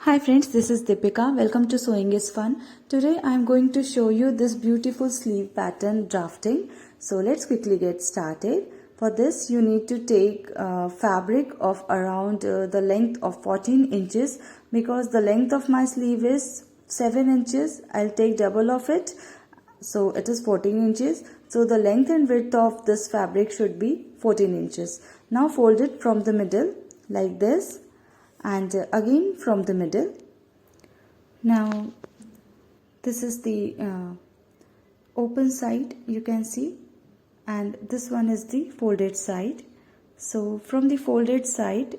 Hi friends, this is Deepika. Welcome to Sewing is Fun. Today I am going to show you this beautiful sleeve pattern drafting. So let's quickly get started. For this you need to take fabric of around the length of 14 inches because the length of my sleeve is 7 inches. I'll take double of it. So it is 14 inches. So the length and width of this fabric should be 14 inches. Now fold it from the middle like this. And again from the middle. Now this is the open side, you can see, and this one is the folded side. So from the folded side,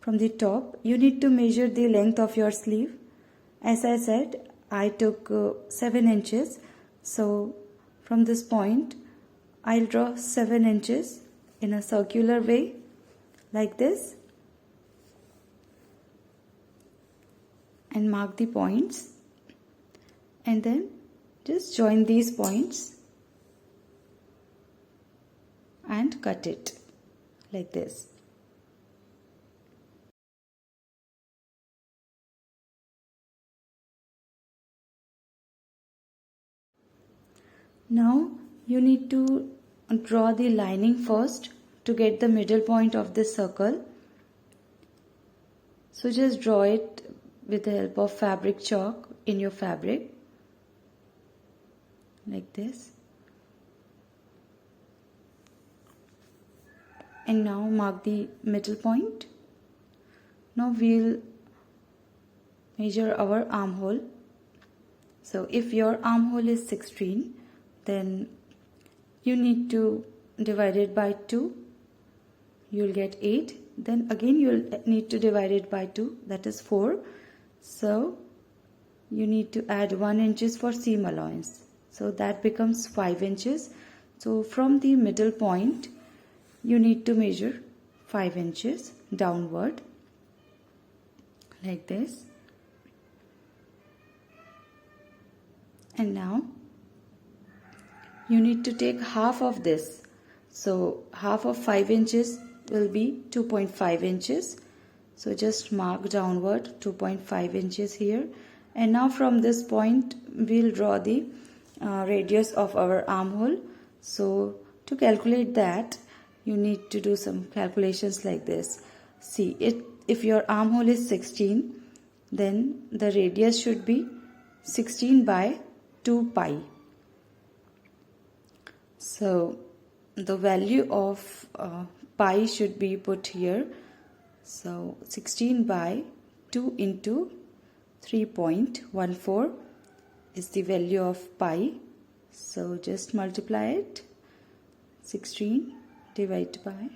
from the top, you need to measure the length of your sleeve. As I said, I took 7 inches. So from this point I'll draw 7 inches in a circular way like this and mark the points, and then just join these points and cut it like this. Now you need to draw the lining first to get the middle point of this circle. So just draw it with the help of fabric chalk in your fabric like this, and now mark the middle point. Now we'll measure our armhole. So if your armhole is 16, then you need to divide it by 2, you'll get 8. Then again you'll need to divide it by 2, that is 4. So you need to add 1 inches for seam allowance, so that becomes 5 inches. So from the middle point you need to measure 5 inches downward like this. And now you need to take half of this. So half of 5 inches will be 2.5 inches. So just mark downward 2.5 inches here. And now from this point we'll draw the radius of our armhole. So to calculate that, you need to do some calculations like this. See, if your armhole is 16, then the radius should be 16 by 2 pi. So the value of pi should be put here. So 16 by 2 into 3.14 is the value of pi. So just multiply it. 16 divided by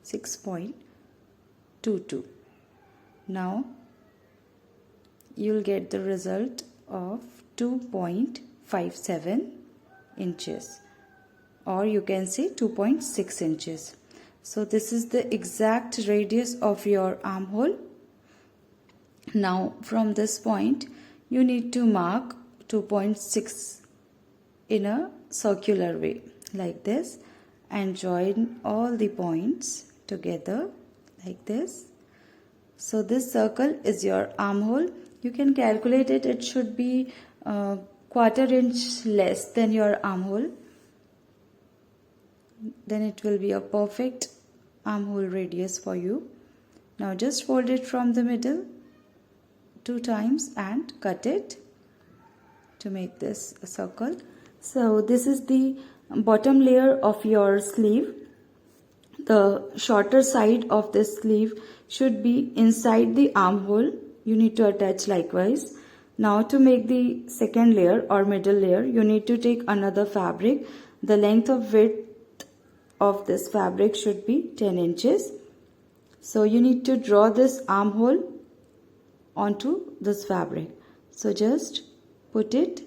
6.22. Now you'll get the result of 2.57 inches, or you can say 2.6 inches. So this is the exact radius of your armhole. Now from this point you need to mark 2.6 in a circular way like this and join all the points together like this. So this circle is your armhole. You can calculate it. It should be quarter inch less than your armhole. Then it will be a perfect armhole radius for you. Now just fold it from the middle 2 times and cut it to make this a circle. So this is the bottom layer of your sleeve. The shorter side of this sleeve should be inside the armhole. You need to attach likewise. Now to make the second layer or middle layer, you need to take another fabric. The length of width of this fabric should be 10 inches. So you need to draw this armhole onto this fabric. So just put it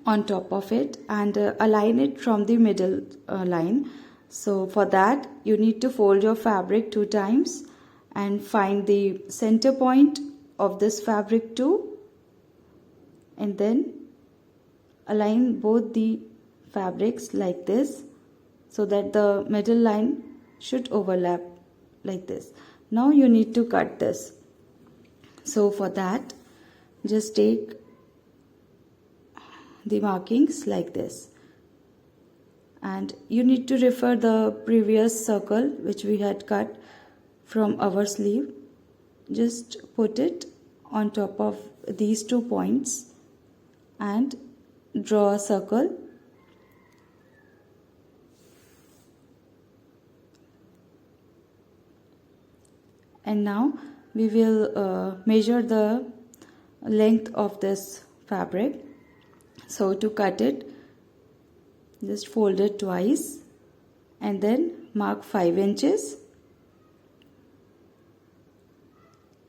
on top of it and align it from the middle line. So for that you need to fold your fabric 2 times and find the center point of this fabric too, and then align both the fabrics like this so that the middle line should overlap like this. Now you need to cut this. So for that, just take the markings like this, and you need to refer the previous circle which we had cut from our sleeve. Just put it on top of these 2 points and draw a circle. And now we will measure the length of this fabric. So to cut it, just fold it twice and then mark 5 inches,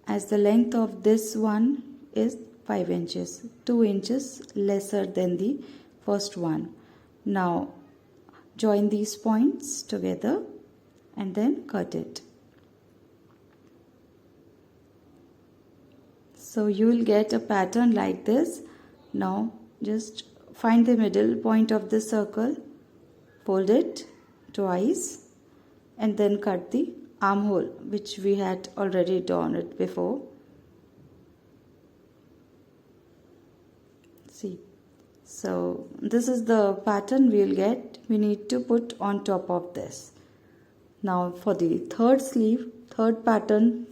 as the length of this one is 5 inches, 2 inches lesser than the first one. Now join these points together and then cut it. So you will get a pattern like this. Now just find the middle point of the circle, fold it twice and then cut the armhole which we had already drawn it before. See, so this is the pattern we will get. We need to put on top of this. Now for the third sleeve, third pattern,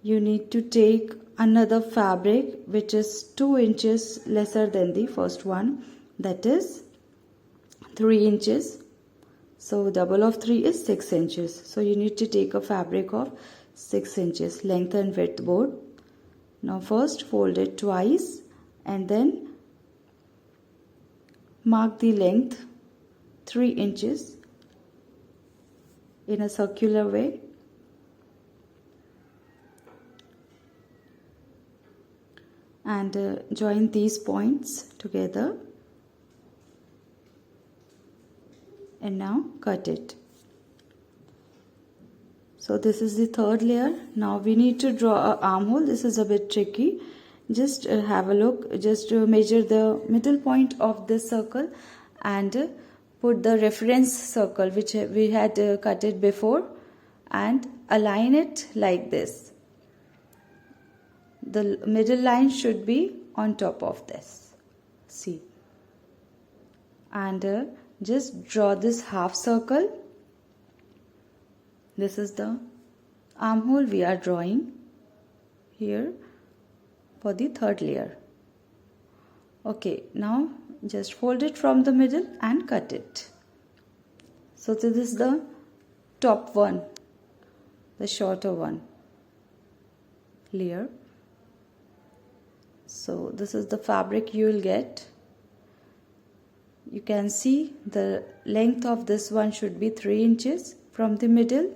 you need to take another fabric which is 2 inches lesser than the first one, that is 3 inches. So double of 3 is 6 inches. So you need to take a fabric of 6 inches, length and width both. Now first fold it twice and then mark the length 3 inches in a circular way. And join these points together and now cut it. So this is the third layer. Now we need to draw an armhole. This is a bit tricky. Just have a look, just measure the middle point of this circle and put the reference circle which we had cut it before and align it like this. The middle line should be on top of this. See, and just draw this half circle. This is the armhole we are drawing here for the third layer. Okay, now just fold it from the middle and cut it. So this is the top one, the shorter one layer. So this is the fabric you will get. You can see the length of this one should be 3 inches from the middle,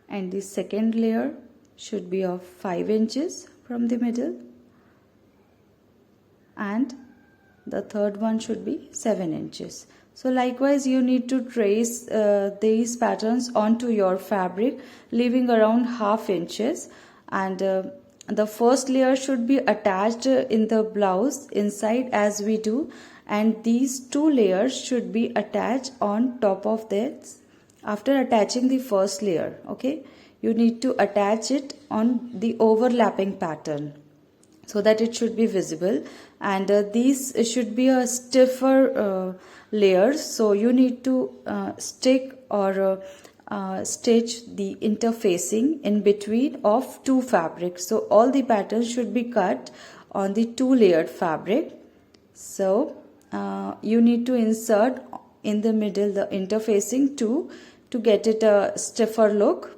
and the second layer should be of 5 inches from the middle, and the third one should be 7 inches. So likewise you need to trace these patterns onto your fabric, leaving around ½ inches, and the first layer should be attached in the blouse inside as we do, and these 2 layers should be attached on top of this. After attaching the first layer, okay, you need to attach it on the overlapping pattern so that it should be visible, and these should be a stiffer layers, so you need to stick or stitch the interfacing in between of 2 fabrics. So all the patterns should be cut on the 2 layered fabric. So you need to insert in the middle the interfacing to get it a stiffer look,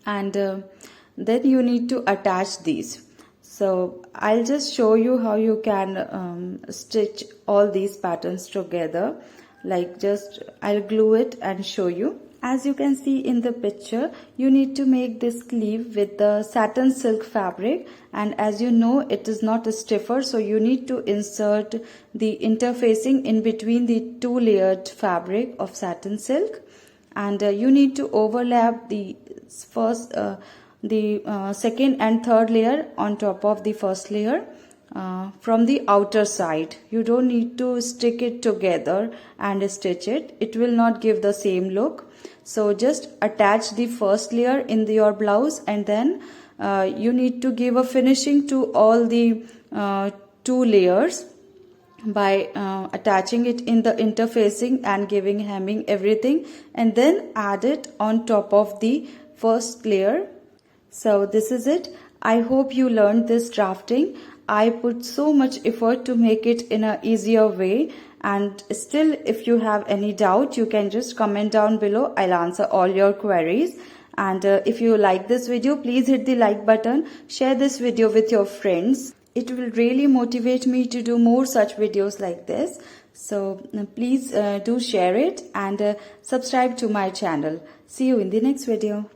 and then you need to attach these. So I'll just show you how you can stitch all these patterns together. Like just I'll glue it and show you. As you can see in the picture, you need to make this sleeve with the satin silk fabric, and as you know it is not a stiffer, so you need to insert the interfacing in between the 2 layered fabric of satin silk, and you need to overlap the first second and third layer on top of the first layer from the outer side. You don't need to stick it together and stitch it. It will not give the same look. So just attach the first layer in your blouse, and then you need to give a finishing to all the 2 layers by attaching it in the interfacing and giving hemming everything, and then add it on top of the first layer. So this is it. I hope you learned this drafting. I put so much effort to make it in an easier way, and still if you have any doubt, you can just comment down below. I'll answer all your queries. And if you like this video, please hit the like button, share this video with your friends. It will really motivate me to do more such videos like this. So please do share it and subscribe to my channel. See you in the next video.